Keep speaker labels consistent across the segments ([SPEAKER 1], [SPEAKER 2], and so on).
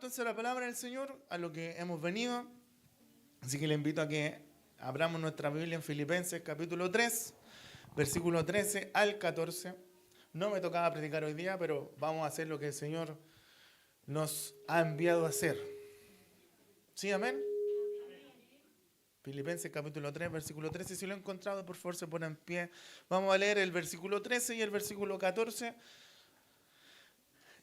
[SPEAKER 1] entonces a la palabra del Señor, a lo que hemos venido. Así que le invito a que abramos nuestra Biblia en Filipenses capítulo 3, versículo 13 al 14. No me tocaba predicar hoy día, pero vamos a hacer lo que el Señor nos ha enviado a hacer. ¿Sí, amén? Filipenses capítulo 3, versículo 13. Si lo he encontrado, por favor, se pone en pie. Vamos a leer el versículo 13 y el versículo 14.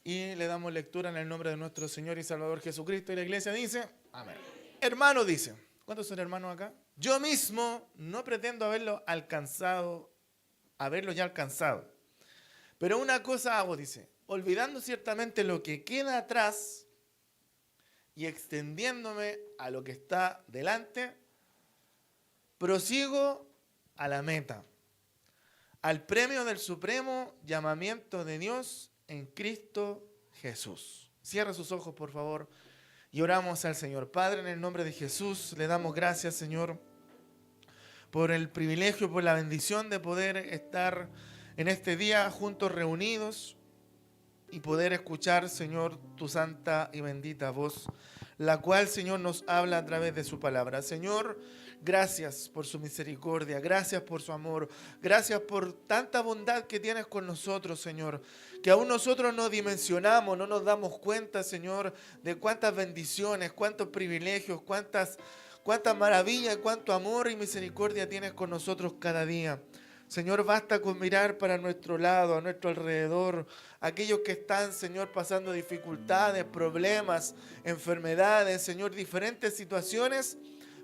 [SPEAKER 1] Y le damos lectura en el nombre de nuestro Señor y Salvador Jesucristo. Y la iglesia dice, amén. Hermano dice, ¿cuántos son hermanos acá? Yo mismo no pretendo haberlo ya alcanzado. Pero una cosa hago, dice, olvidando ciertamente lo que queda atrás y extendiéndome a lo que está delante, prosigo a la meta, al premio del supremo llamamiento de Dios en Cristo Jesús. Cierra sus ojos, por favor, y oramos al Señor. Padre, en el nombre de Jesús, le damos gracias, Señor, por el privilegio, por la bendición de poder estar en este día juntos reunidos y poder escuchar, Señor, tu santa y bendita voz, la cual, Señor, nos habla a través de su palabra. Señor, gracias por su misericordia, gracias por su amor, gracias por tanta bondad que tienes con nosotros, Señor, que aún nosotros no dimensionamos, no nos damos cuenta, Señor, de cuántas bendiciones, cuántos privilegios, cuántas maravillas, cuánto amor y misericordia tienes con nosotros cada día. Señor, basta con mirar para nuestro lado, a nuestro alrededor, aquellos que están, Señor, pasando dificultades, problemas, enfermedades, Señor, diferentes situaciones,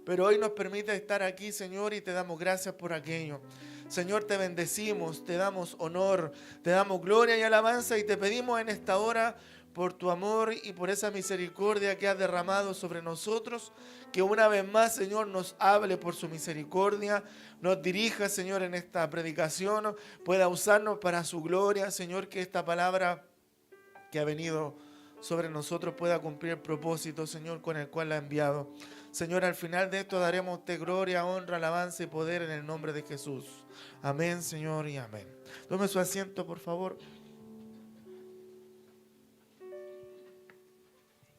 [SPEAKER 1] pero hoy nos permite estar aquí, Señor, y te damos gracias por aquello. Señor, te bendecimos, te damos honor, te damos gloria y alabanza y te pedimos en esta hora por tu amor y por esa misericordia que has derramado sobre nosotros, que una vez más, Señor, nos hable por su misericordia, nos dirija, Señor, en esta predicación, pueda usarnos para su gloria, Señor, que esta palabra que ha venido sobre nosotros pueda cumplir el propósito, Señor, con el cual la ha enviado. Señor, al final de esto daremos te gloria, honra, alabanza y poder en el nombre de Jesús. Amén, Señor, y amén. Tome su asiento, por favor.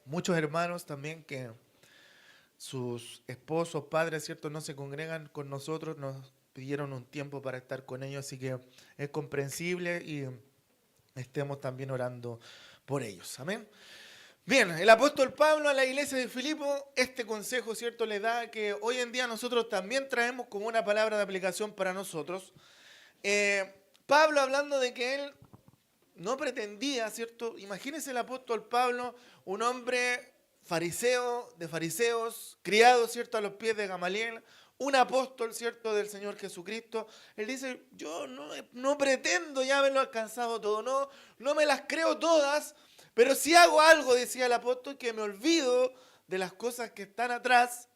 [SPEAKER 1] Muchos hermanos también que sus esposos, padres, ¿cierto?, no se congregan con nosotros, nos pidieron un tiempo para estar con ellos, así que es comprensible y estemos también orando por ellos. Amén. Bien, el apóstol Pablo a la iglesia de Filipo este consejo, ¿cierto?, le da que hoy en día nosotros también traemos como una palabra de aplicación para nosotros. Pablo hablando de que él no pretendía, ¿cierto? Imagínense el apóstol Pablo, un hombre fariseo, de fariseos, criado, ¿cierto?, a los pies de Gamaliel, un apóstol, ¿cierto?, del Señor Jesucristo. Él dice, yo no pretendo ya haberlo alcanzado todo, no me las creo todas, pero si hago algo, decía el apóstol, que me olvido de las cosas que están atrás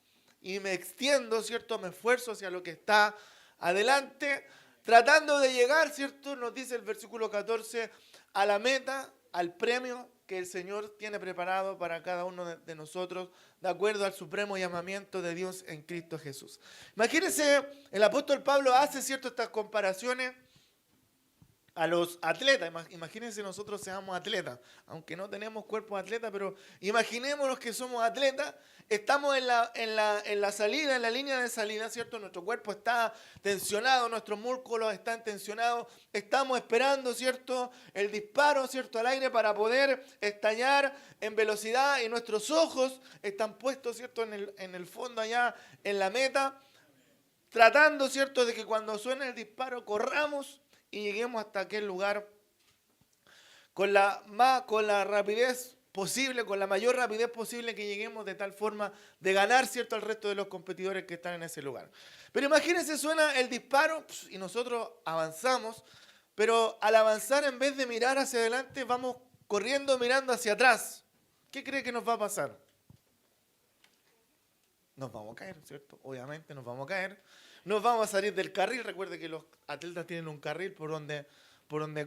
[SPEAKER 1] y me extiendo, ¿cierto?, me esfuerzo hacia lo que está adelante, tratando de llegar, ¿cierto?, nos dice el versículo 14, a la meta, al premio que el Señor tiene preparado para cada uno de nosotros, de acuerdo al supremo llamamiento de Dios en Cristo Jesús. Imagínense, el apóstol Pablo hace, ¿cierto?, estas comparaciones a los atletas. Imagínense nosotros seamos atletas, aunque no tenemos cuerpo de atleta, pero imaginémonos que somos atletas, estamos en la salida, en la línea de salida, ¿cierto? Nuestro cuerpo está tensionado, nuestros músculos están tensionados, estamos esperando, ¿cierto?, el disparo, ¿cierto?, al aire para poder estallar en velocidad y nuestros ojos están puestos, ¿cierto?, en el fondo allá, en la meta, tratando, ¿cierto?, de que cuando suene el disparo corramos y lleguemos hasta aquel lugar con la rapidez posible, con la mayor rapidez posible, que lleguemos de tal forma de ganar, ¿cierto?, al resto de los competidores que están en ese lugar. Pero imagínense, suena el disparo y nosotros avanzamos, pero al avanzar, en vez de mirar hacia adelante, vamos corriendo mirando hacia atrás. ¿Qué cree que nos va a pasar? Nos vamos a caer, ¿cierto? Obviamente nos vamos a caer. Nos vamos a salir del carril. Recuerde que los atletas tienen un carril por donde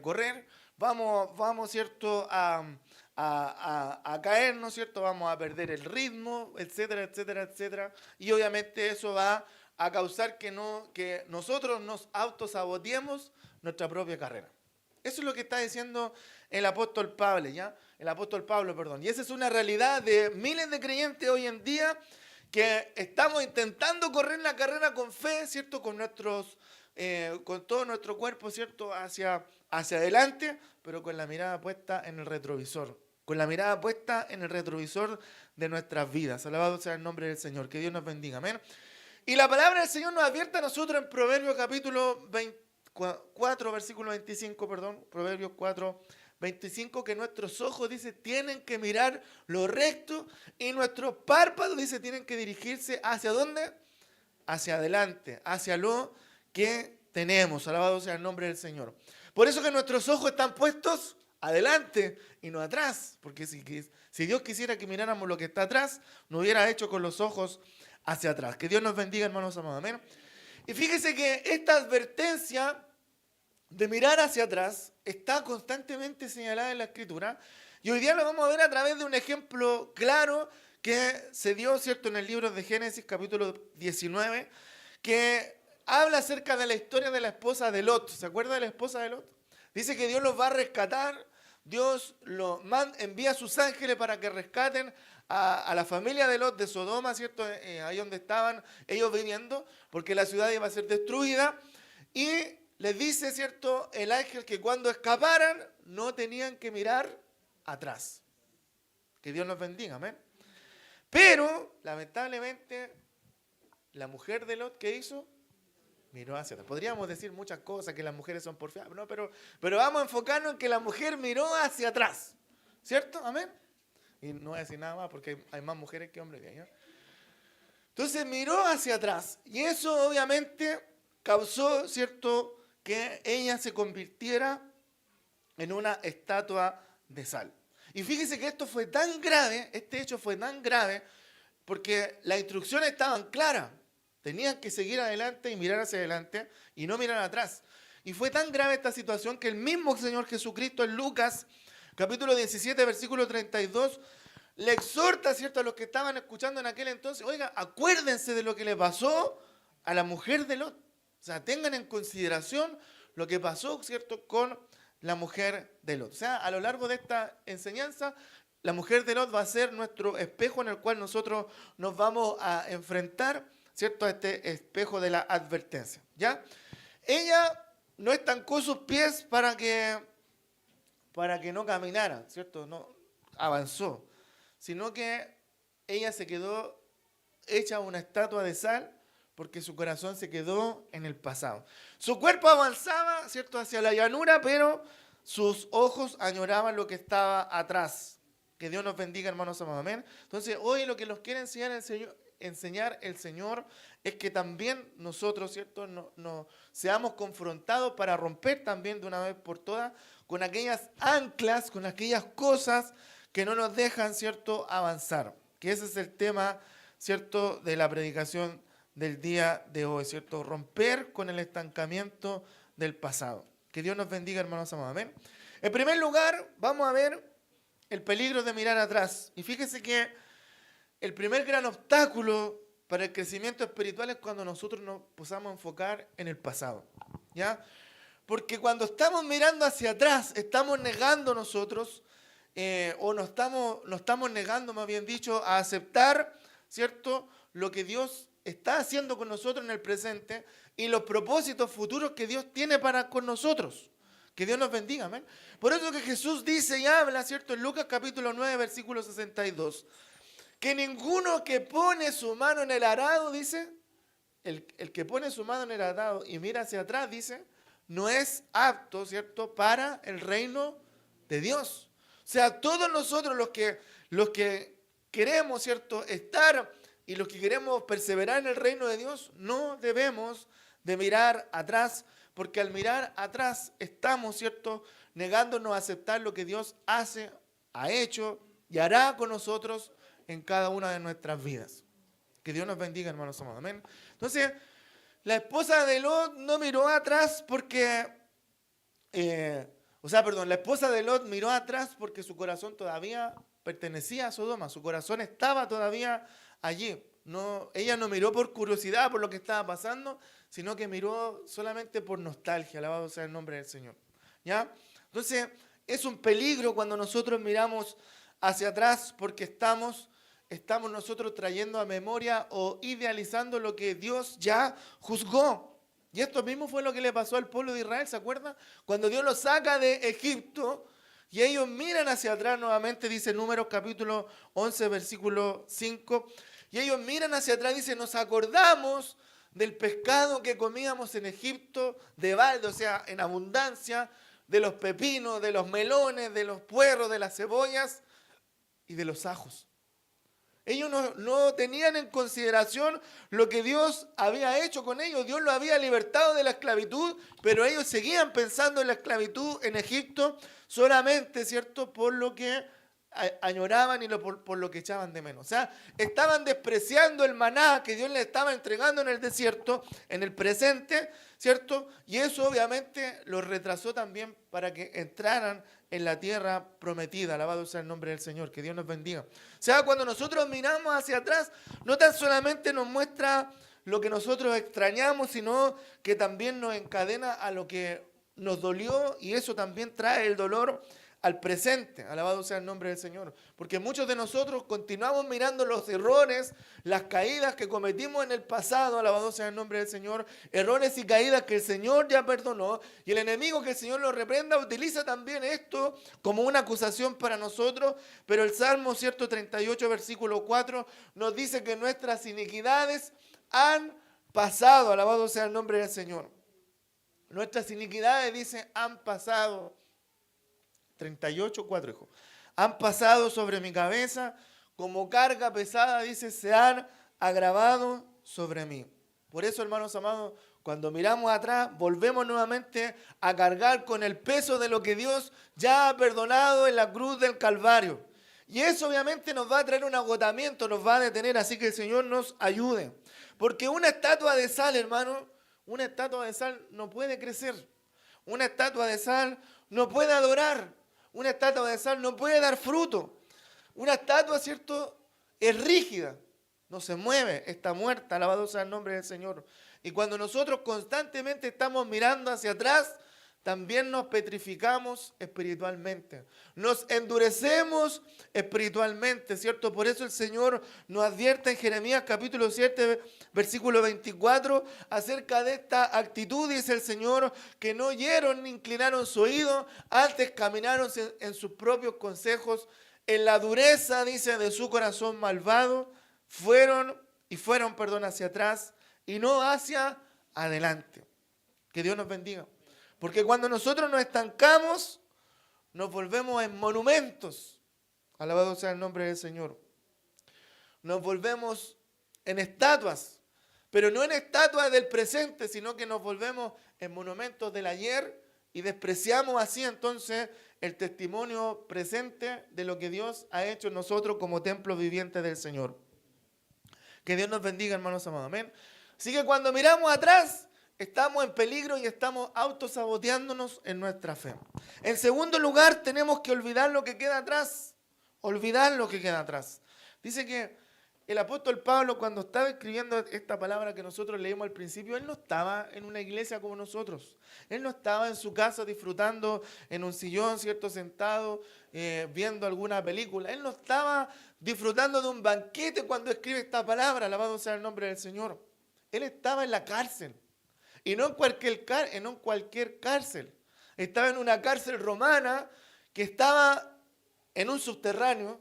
[SPEAKER 1] correr. Vamos, ¿cierto?, a caernos, ¿cierto? Vamos a perder el ritmo, etcétera, etcétera, etcétera. Y obviamente eso va a causar que nosotros nos autosaboteemos nuestra propia carrera. Eso es lo que está diciendo el apóstol Pablo, ¿ya? El apóstol Pablo, perdón. Y esa es una realidad de miles de creyentes hoy en día que estamos intentando correr la carrera con fe, ¿cierto? Con todo nuestro cuerpo, ¿cierto? Hacia adelante, pero con la mirada puesta en el retrovisor. Con la mirada puesta en el retrovisor de nuestras vidas. Alabado sea el nombre del Señor. Que Dios nos bendiga. Amén. Y la palabra del Señor nos advierte a nosotros en Proverbios capítulo 4, versículo 25, perdón. Proverbios 4, 25, que nuestros ojos, dice, tienen que mirar lo recto y nuestros párpados, dice, tienen que dirigirse ¿hacia dónde? Hacia adelante, hacia lo que tenemos. Alabado sea el nombre del Señor. Por eso que nuestros ojos están puestos adelante y no atrás, porque si Dios quisiera que miráramos lo que está atrás, nos hubiera hecho con los ojos hacia atrás. Que Dios nos bendiga, hermanos amados. Amén. Y fíjese que esta advertencia de mirar hacia atrás está constantemente señalada en la Escritura, y hoy día lo vamos a ver a través de un ejemplo claro que se dio, ¿cierto?, en el libro de Génesis, capítulo 19, que habla acerca de la historia de la esposa de Lot. ¿Se acuerda de la esposa de Lot? Dice que Dios los va a rescatar, Dios envía a sus ángeles para que rescaten a la familia de Lot de Sodoma, ¿cierto? Ahí donde estaban ellos viviendo, porque la ciudad iba a ser destruida, y les dice, ¿cierto?, el ángel que cuando escaparan no tenían que mirar atrás. Que Dios nos bendiga, amén. Pero, lamentablemente, la mujer de Lot, ¿qué hizo? Miró hacia atrás. Podríamos decir muchas cosas, que las mujeres son porfiadas, ¿no? Pero vamos a enfocarnos en que la mujer miró hacia atrás, ¿cierto? Amén. Y no voy a decir nada más porque hay más mujeres que hombres que hay, ¿no? Entonces miró hacia atrás, y eso obviamente causó, ¿cierto?, que ella se convirtiera en una estatua de sal. Y fíjese que esto fue tan grave, este hecho fue tan grave, porque las instrucciones estaban claras. Tenían que seguir adelante y mirar hacia adelante y no mirar atrás. Y fue tan grave esta situación que el mismo Señor Jesucristo en Lucas, capítulo 17, versículo 32, le exhorta, ¿cierto?, a los que estaban escuchando en aquel entonces, oiga, acuérdense de lo que le pasó a la mujer de Lot. O sea, tengan en consideración lo que pasó, ¿cierto?, con la mujer de Lot. O sea, a lo largo de esta enseñanza, la mujer de Lot va a ser nuestro espejo en el cual nosotros nos vamos a enfrentar, ¿cierto?, a este espejo de la advertencia, ¿ya? Ella no estancó sus pies para que no caminara, ¿cierto? No avanzó, sino que ella se quedó hecha una estatua de sal, porque su corazón se quedó en el pasado. Su cuerpo avanzaba, ¿cierto?, hacia la llanura, pero sus ojos añoraban lo que estaba atrás. Que Dios nos bendiga, hermanos amados. Amén. Entonces, hoy lo que nos quiere enseñar el Señor es que también nosotros, ¿cierto?, no seamos confrontados para romper también de una vez por todas con aquellas anclas, con aquellas cosas que no nos dejan, ¿cierto?, avanzar. Que ese es el tema, ¿cierto?, de la predicación del día de hoy, ¿cierto? Romper con el estancamiento del pasado. Que Dios nos bendiga, hermanos amados. Amén. En primer lugar, vamos a ver el peligro de mirar atrás. Y fíjese que el primer gran obstáculo para el crecimiento espiritual es cuando nosotros nos posamos a enfocar en el pasado, ¿ya? Porque cuando estamos mirando hacia atrás, estamos negando nosotros, o nos estamos negando, más bien dicho, a aceptar, ¿cierto?, lo que Dios está haciendo con nosotros en el presente y los propósitos futuros que Dios tiene para con nosotros. Que Dios nos bendiga, amén. Por eso que Jesús dice y habla, ¿cierto?, en Lucas capítulo 9, versículo 62, que ninguno que pone su mano en el arado, dice, el que pone su mano en el arado y mira hacia atrás, dice, no es apto, ¿cierto?, para el reino de Dios. O sea, todos nosotros los que queremos, ¿cierto?, estar y los que queremos perseverar en el reino de Dios, no debemos de mirar atrás, porque al mirar atrás estamos, ¿cierto?, negándonos a aceptar lo que Dios hace, ha hecho y hará con nosotros en cada una de nuestras vidas. Que Dios nos bendiga, hermanos amados. Amén. Entonces, la esposa de Lot no miró atrás porque, la esposa de Lot miró atrás porque su corazón todavía pertenecía a Sodoma, su corazón estaba todavía allí. Ella no miró por curiosidad por lo que estaba pasando, sino que miró solamente por nostalgia. Alabado sea el nombre del Señor, ¿ya? Entonces, es un peligro cuando nosotros miramos hacia atrás porque estamos nosotros trayendo a memoria o idealizando lo que Dios ya juzgó. Y esto mismo fue lo que le pasó al pueblo de Israel, ¿se acuerdan? Cuando Dios los saca de Egipto y ellos miran hacia atrás nuevamente, dice Números capítulo 11, versículo 5, y ellos miran hacia atrás y dicen, nos acordamos del pescado que comíamos en Egipto de balde, o sea, en abundancia, de los pepinos, de los melones, de los puerros, de las cebollas y de los ajos. Ellos no tenían en consideración lo que Dios había hecho con ellos. Dios los había libertado de la esclavitud, pero ellos seguían pensando en la esclavitud en Egipto solamente, ¿cierto?, por lo que añoraban y por lo que echaban de menos. O sea, estaban despreciando el maná que Dios les estaba entregando en el desierto, en el presente, ¿cierto? Y eso obviamente los retrasó también para que entraran en la tierra prometida. Alabado sea el nombre del Señor, que Dios nos bendiga. O sea, cuando nosotros miramos hacia atrás, no tan solamente nos muestra lo que nosotros extrañamos, sino que también nos encadena a lo que nos dolió, y eso también trae el dolor al presente. Alabado sea el nombre del Señor. Porque muchos de nosotros continuamos mirando los errores, las caídas que cometimos en el pasado. Alabado sea el nombre del Señor. Errores y caídas que el Señor ya perdonó. Y el enemigo, que el Señor lo reprenda, utiliza también esto como una acusación para nosotros. Pero el Salmo 138, versículo 4, nos dice que nuestras iniquidades han pasado. Alabado sea el nombre del Señor. Nuestras iniquidades, dice, han pasado. 38:4, hijo. Han pasado sobre mi cabeza como carga pesada, dice, se han agravado sobre mí. Por eso, hermanos amados, cuando miramos atrás, volvemos nuevamente a cargar con el peso de lo que Dios ya ha perdonado en la cruz del Calvario. Y eso obviamente nos va a traer un agotamiento, nos va a detener, así que el Señor nos ayude. Porque una estatua de sal, hermano, una estatua de sal no puede crecer. Una estatua de sal no puede adorar. Una estatua de sal no puede dar fruto. Una estatua, ¿cierto?, es rígida, no se mueve, está muerta. Alabado sea el nombre del Señor. Y cuando nosotros constantemente estamos mirando hacia atrás, también nos petrificamos espiritualmente. Nos endurecemos espiritualmente, ¿cierto? Por eso el Señor nos advierte en Jeremías capítulo 7, versículo 24, acerca de esta actitud, dice el Señor, que no oyeron ni inclinaron su oído, antes caminaron en sus propios consejos, en la dureza, dice, de su corazón malvado, fueron hacia atrás y no hacia adelante. Que Dios nos bendiga. Porque cuando nosotros nos estancamos, nos volvemos en monumentos. Alabado sea el nombre del Señor. Nos volvemos en estatuas, pero no en estatuas del presente, sino que nos volvemos en monumentos del ayer y despreciamos así entonces el testimonio presente de lo que Dios ha hecho en nosotros como templo viviente del Señor. Que Dios nos bendiga, hermanos amados. Amén. Así que cuando miramos atrás, estamos en peligro y estamos autosaboteándonos en nuestra fe. En segundo lugar, tenemos que olvidar lo que queda atrás. Olvidar lo que queda atrás. Dice que el apóstol Pablo, cuando estaba escribiendo esta palabra que nosotros leímos al principio, él no estaba en una iglesia como nosotros. Él no estaba en su casa disfrutando en un sillón, ¿cierto?, sentado, viendo alguna película. Él no estaba disfrutando de un banquete cuando escribe esta palabra. Alabado sea el nombre del Señor. Él estaba en la cárcel. Y no en cualquier cárcel. Estaba en una cárcel romana que estaba en un subterráneo,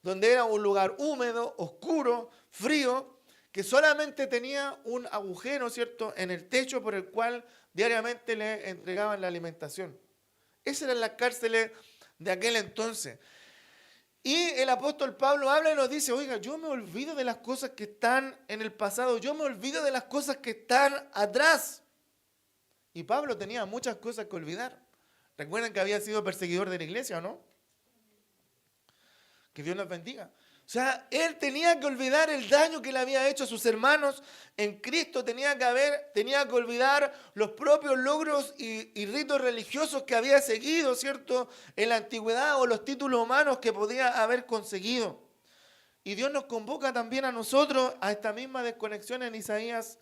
[SPEAKER 1] donde era un lugar húmedo, oscuro, frío, que solamente tenía un agujero, ¿cierto?, en el techo por el cual diariamente le entregaban la alimentación. Esas eran las cárceles de aquel entonces. Y el apóstol Pablo habla y nos dice, oiga, yo me olvido de las cosas que están en el pasado, yo me olvido de las cosas que están atrás. Y Pablo tenía muchas cosas que olvidar. Recuerden que había sido perseguidor de la iglesia, ¿o no? Que Dios nos bendiga. O sea, él tenía que olvidar el daño que le había hecho a sus hermanos en Cristo, tenía que olvidar los propios logros y ritos religiosos que había seguido, ¿cierto?, en la antigüedad, o los títulos humanos que podía haber conseguido. Y Dios nos convoca también a nosotros a esta misma desconexión en Isaías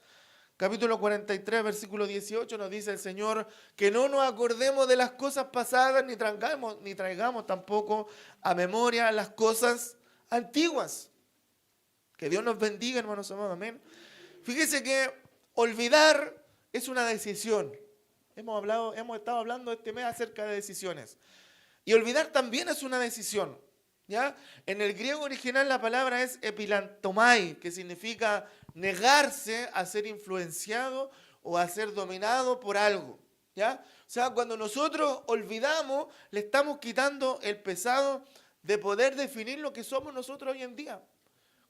[SPEAKER 1] capítulo 43, versículo 18, nos dice el Señor que no nos acordemos de las cosas pasadas, ni traigamos tampoco a memoria las cosas antiguas. Que Dios nos bendiga, hermanos amados, amén. Fíjese que olvidar es una decisión. Hemos estado hablando este mes acerca de decisiones. Y olvidar también es una decisión. ¿Ya? En el griego original la palabra es epilantomai, que significa negarse a ser influenciado o a ser dominado por algo. ¿Ya? O sea, cuando nosotros olvidamos, le estamos quitando el pesado de poder definir lo que somos nosotros hoy en día.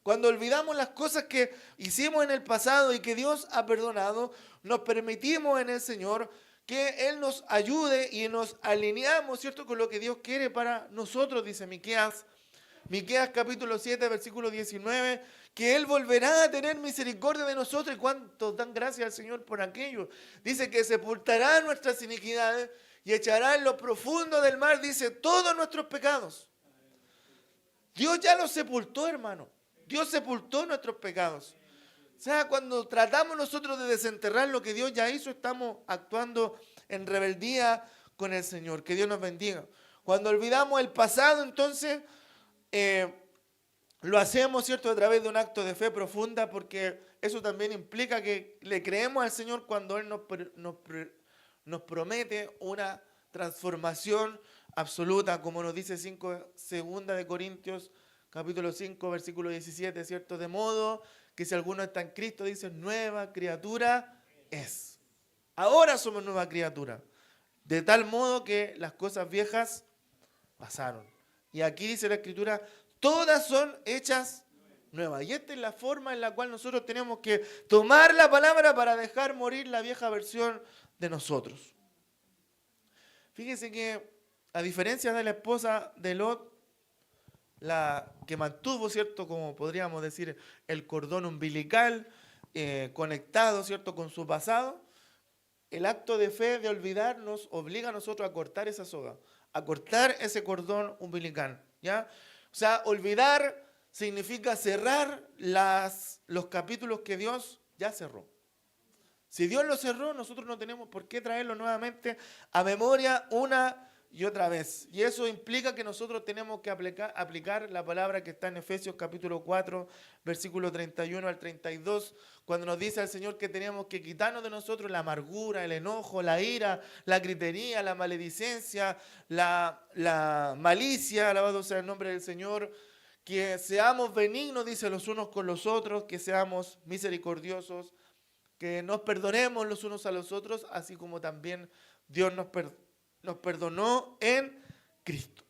[SPEAKER 1] Cuando olvidamos las cosas que hicimos en el pasado y que Dios ha perdonado, nos permitimos en el Señor que Él nos ayude y nos alineamos, ¿cierto?, con lo que Dios quiere para nosotros, dice Miqueas capítulo 7, versículo 19, que Él volverá a tener misericordia de nosotros. ¿Y cuántos dan gracias al Señor por aquello? Dice que sepultará nuestras iniquidades y echará en lo profundo del mar, dice, todos nuestros pecados. Dios ya los sepultó, hermano. Dios sepultó nuestros pecados. O sea, cuando tratamos nosotros de desenterrar lo que Dios ya hizo, estamos actuando en rebeldía con el Señor. Que Dios nos bendiga. Cuando olvidamos el pasado, entonces, lo hacemos, ¿cierto?, a través de un acto de fe profunda, porque eso también implica que le creemos al Señor cuando Él nos promete una transformación absoluta, como nos dice 2 de Corintios, capítulo 5, versículo 17, ¿cierto? De modo que si alguno está en Cristo, dice, nueva criatura es. Ahora somos nueva criatura. De tal modo que las cosas viejas pasaron. Y aquí dice la Escritura, todas son hechas nuevas. Y esta es la forma en la cual nosotros tenemos que tomar la palabra para dejar morir la vieja versión de nosotros. Fíjense que, a diferencia de la esposa de Lot, la que mantuvo, ¿cierto?, como podríamos decir, el cordón umbilical conectado, ¿cierto?, con su pasado, el acto de fe de olvidar nos obliga a nosotros a cortar esa soga, a cortar ese cordón umbilical, ¿ya? O sea, olvidar significa cerrar los capítulos que Dios ya cerró. Si Dios lo cerró, nosotros no tenemos por qué traerlo nuevamente a memoria una y otra vez. Y eso implica que nosotros tenemos que aplicar la palabra que está en Efesios capítulo 4, versículo 31 al 32, cuando nos dice el Señor que tenemos que quitarnos de nosotros la amargura, el enojo, la ira, la gritería, la maledicencia, la malicia, alabado sea el nombre del Señor, que seamos benignos, dice, los unos con los otros, que seamos misericordiosos, que nos perdonemos los unos a los otros, así como también Dios nos perdonó en Cristo.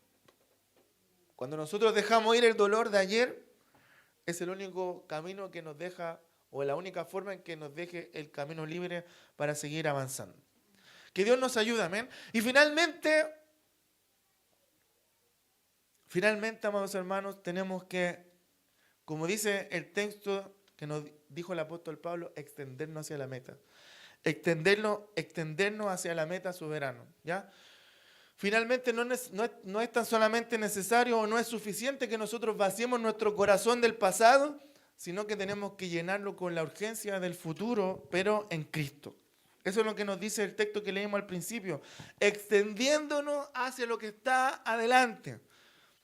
[SPEAKER 1] Cuando nosotros dejamos ir el dolor de ayer, es el único camino que nos deja, o la única forma en que nos deje el camino libre para seguir avanzando. Que Dios nos ayude, amén. Y finalmente, amados hermanos, tenemos que, como dice el texto que nos dijo el apóstol Pablo, extendernos hacia la meta. Extendernos hacia la meta soberana, ¿ya? Finalmente no es tan solamente necesario o no es suficiente que nosotros vaciemos nuestro corazón del pasado, sino que tenemos que llenarlo con la urgencia del futuro, pero en Cristo. Eso es lo que nos dice el texto que leímos al principio, extendiéndonos hacia lo que está adelante.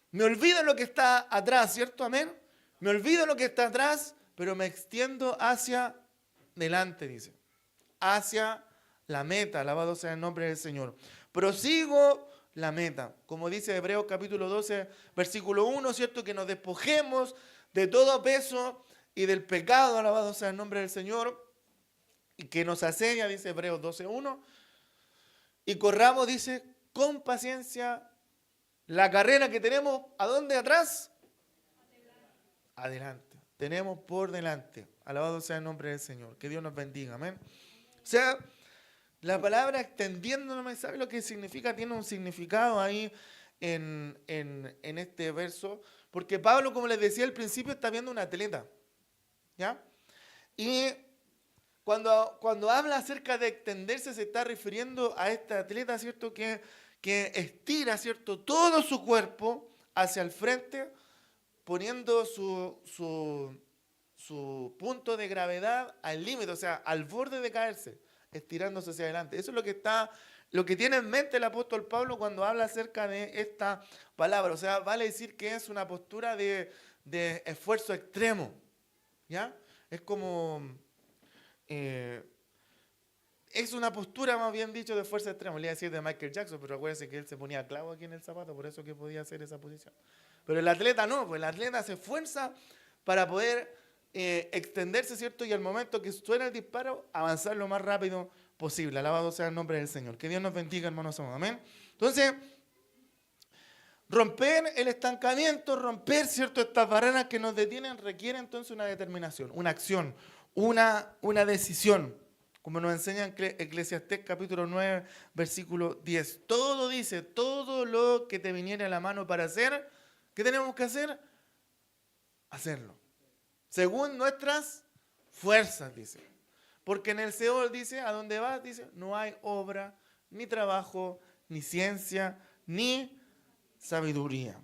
[SPEAKER 1] Me olvido lo que está atrás, ¿cierto? Amén. Me olvido lo que está atrás, pero me extiendo hacia adelante, dice. Hacia la meta, alabado sea el nombre del Señor. Prosigo la meta, como dice Hebreos capítulo 12, versículo 1, ¿cierto? Que nos despojemos de todo peso y del pecado, alabado sea el nombre del Señor, y que nos asedia, dice Hebreos 12:1, y corramos, dice, con paciencia la carrera que tenemos, ¿a dónde atrás? Adelante. Tenemos por delante. Alabado sea el nombre del Señor. Que Dios nos bendiga. Amén. O sea, la palabra extendiéndonos, ¿sabe lo que significa? Tiene un significado ahí en este verso. Porque Pablo, como les decía al principio, está viendo un atleta. ¿Ya? Y cuando habla acerca de extenderse, se está refiriendo a este atleta, ¿cierto? Que estira, ¿cierto?, todo su cuerpo hacia el frente, poniendo su su punto de gravedad al límite, o sea, al borde de caerse, estirándose hacia adelante. Eso es lo que tiene en mente el apóstol Pablo cuando habla acerca de esta palabra. O sea, vale decir que es una postura de esfuerzo extremo, ¿ya? Es como, es una postura, más bien dicho, de esfuerzo extremo. Le iba a decir de Michael Jackson, pero acuérdense que él se ponía clavo aquí en el zapato, por eso que podía hacer esa posición. Pero el atleta no, pues el atleta se esfuerza para poder extenderse, ¿cierto? Y al momento que suena el disparo, avanzar lo más rápido posible. Alabado sea el nombre del Señor. Que Dios nos bendiga, hermanos. Amén. Entonces, romper el estancamiento, romper, ¿cierto?, estas barreras que nos detienen, requiere entonces una determinación, una acción, una decisión. Como nos enseña en Eclesiastés capítulo 9, versículo 10. Todo dice, todo lo que te viniera a la mano para hacer, ¿qué tenemos que hacer? Hacerlo. Según nuestras fuerzas, dice. Porque en el Seol dice, ¿a dónde vas? Dice, no hay obra, ni trabajo, ni ciencia, ni sabiduría.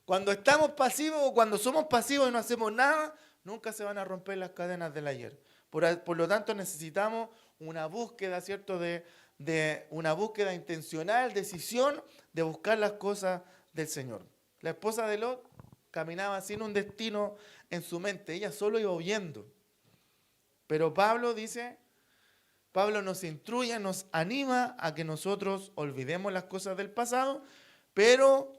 [SPEAKER 1] Cuando estamos pasivos o cuando somos pasivos y no hacemos nada, nunca se van a romper las cadenas del ayer. Por lo tanto, necesitamos una búsqueda, ¿cierto? De una búsqueda intencional, decisión de buscar las cosas del Señor. La esposa de Lot caminaba sin un destino en su mente, ella solo iba huyendo. Pero Pablo nos instruye, nos anima a que nosotros olvidemos las cosas del pasado, pero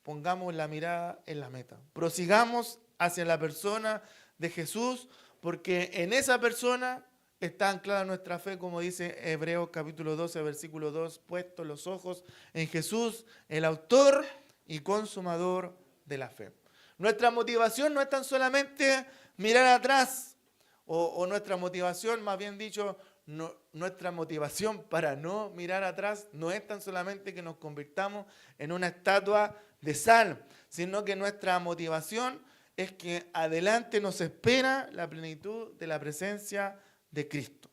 [SPEAKER 1] pongamos la mirada en la meta. Prosigamos hacia la persona de Jesús, porque en esa persona está anclada nuestra fe, como dice Hebreos capítulo 12, versículo 2, puestos los ojos en Jesús, el autor y consumador de la fe. Nuestra motivación no es tan solamente mirar atrás, o nuestra motivación, más bien dicho, nuestra motivación para no mirar atrás no es tan solamente que nos convirtamos en una estatua de sal, sino que nuestra motivación es que adelante nos espera la plenitud de la presencia de Cristo.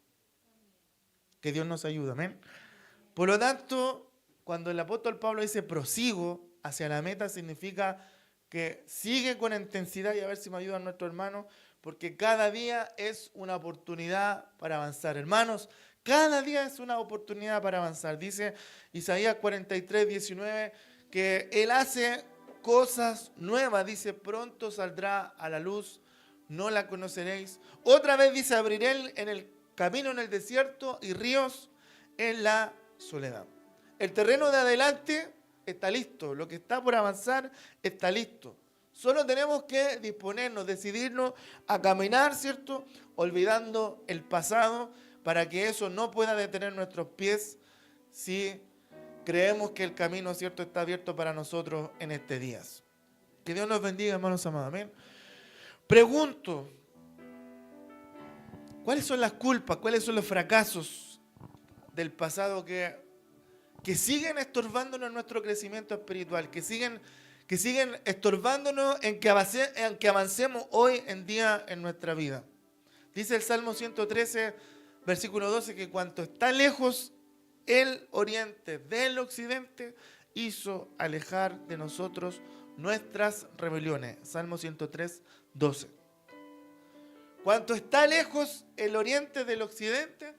[SPEAKER 1] Que Dios nos ayude, amén. Por lo tanto, cuando el apóstol Pablo dice prosigo hacia la meta, significa que sigue con intensidad, y a ver si me ayudan nuestros hermanos, porque cada día es una oportunidad para avanzar. Hermanos, cada día es una oportunidad para avanzar. Dice Isaías 43, 19, que Él hace cosas nuevas. Dice, pronto saldrá a la luz, no la conoceréis. Otra vez dice, abriré en el camino en el desierto y ríos en la soledad. El terreno de adelante está listo. Lo que está por avanzar está listo. Solo tenemos que disponernos, decidirnos a caminar, ¿cierto? Olvidando el pasado para que eso no pueda detener nuestros pies si creemos que el camino, ¿cierto?, está abierto para nosotros en este día. Que Dios nos bendiga, hermanos amados. Amén. Pregunto, ¿cuáles son las culpas, cuáles son los fracasos del pasado que siguen estorbándonos en nuestro crecimiento espiritual, que siguen estorbándonos en que avancemos hoy en día en nuestra vida? Dice el Salmo 113, versículo 12, que cuanto está lejos el oriente del occidente, hizo alejar de nosotros nuestras rebeliones. Salmo 103, 12. Cuanto está lejos el oriente del occidente,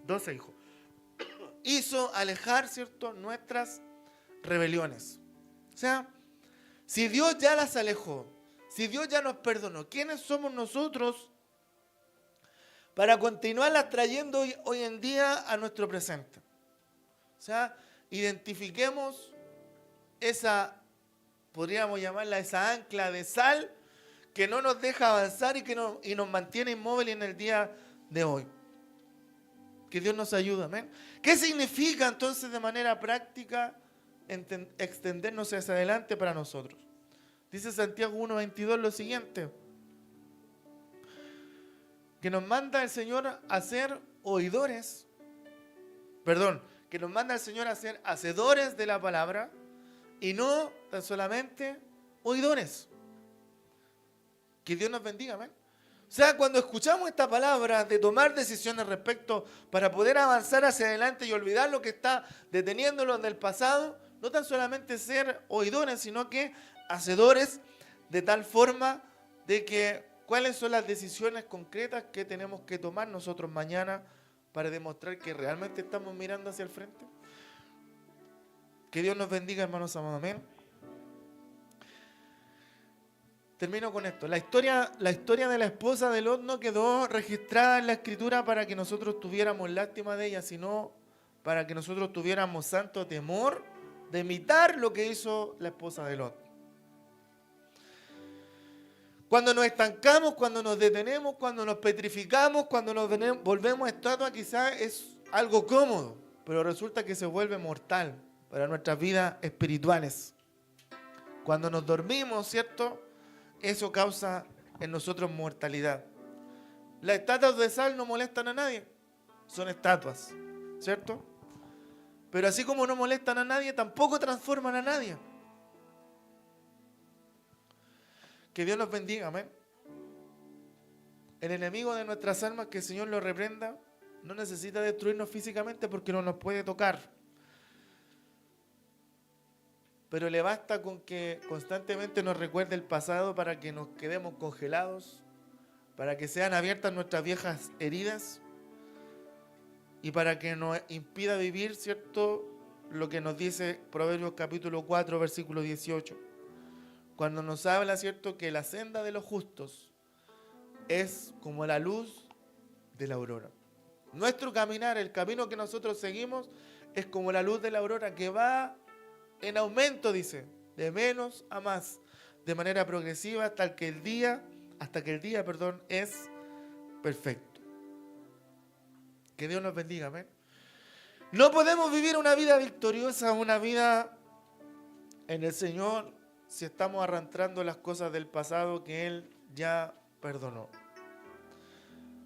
[SPEAKER 1] 12, hijo, hizo alejar, ¿cierto?, nuestras rebeliones. O sea, si Dios ya las alejó, si Dios ya nos perdonó, ¿quiénes somos nosotros para continuarlas trayendo hoy en día a nuestro presente? O sea, identifiquemos esa, podríamos llamarla esa ancla de sal que no nos deja avanzar y nos mantiene inmóviles en el día de hoy. Que Dios nos ayude, amén. ¿Qué significa entonces de manera práctica extendernos hacia adelante para nosotros? Dice Santiago 1:22 lo siguiente, que nos manda el Señor a ser oidores, que nos manda el Señor a ser hacedores de la palabra y no tan solamente oidores. Que Dios nos bendiga, amén. O sea, cuando escuchamos esta palabra de tomar decisiones respecto para poder avanzar hacia adelante y olvidar lo que está deteniéndolo en el pasado, no tan solamente ser oidores, sino que hacedores, de tal forma de que cuáles son las decisiones concretas que tenemos que tomar nosotros mañana para demostrar que realmente estamos mirando hacia el frente. Que Dios nos bendiga, hermanos amados. Amén. Termino con esto. La historia de la esposa de Lot no quedó registrada en la Escritura para que nosotros tuviéramos lástima de ella, sino para que nosotros tuviéramos santo temor de imitar lo que hizo la esposa de Lot. Cuando nos estancamos, cuando nos detenemos, cuando nos petrificamos, cuando nos volvemos estatua, quizás es algo cómodo, pero resulta que se vuelve mortal para nuestras vidas espirituales. Cuando nos dormimos, ¿cierto? Eso causa en nosotros mortalidad. Las estatuas de sal no molestan a nadie, son estatuas, ¿cierto? Pero así como no molestan a nadie, tampoco transforman a nadie. Que Dios nos bendiga, amén. El enemigo de nuestras almas, que el Señor lo reprenda, no necesita destruirnos físicamente porque no nos puede tocar. Pero le basta con que constantemente nos recuerde el pasado para que nos quedemos congelados, para que sean abiertas nuestras viejas heridas y para que nos impida vivir, ¿cierto?, lo que nos dice Proverbios capítulo 4, versículo 18. Cuando nos habla, ¿cierto?, que la senda de los justos es como la luz de la aurora. Nuestro caminar, el camino que nosotros seguimos, es como la luz de la aurora que va en aumento, dice, de menos a más, de manera progresiva hasta que el día, es perfecto. Que Dios nos bendiga, amén. No podemos vivir una vida victoriosa, una vida en el Señor, si estamos arrastrando las cosas del pasado que Él ya perdonó.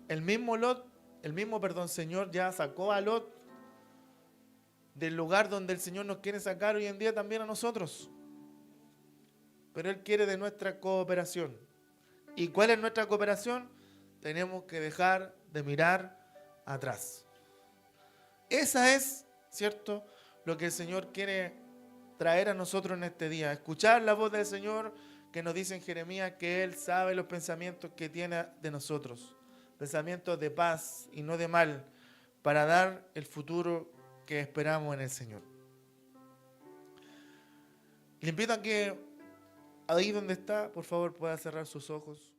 [SPEAKER 1] El mismo Señor ya sacó a Lot del lugar donde el Señor nos quiere sacar hoy en día también a nosotros. Pero Él quiere de nuestra cooperación. ¿Y cuál es nuestra cooperación? Tenemos que dejar de mirar atrás. Esa es, ¿cierto?, lo que el Señor quiere traer a nosotros en este día. Escuchar la voz del Señor que nos dice en Jeremías que Él sabe los pensamientos que tiene de nosotros. Pensamientos de paz y no de mal, para dar el futuro que esperamos en el Señor. Le invito a que ahí donde está, por favor, pueda cerrar sus ojos.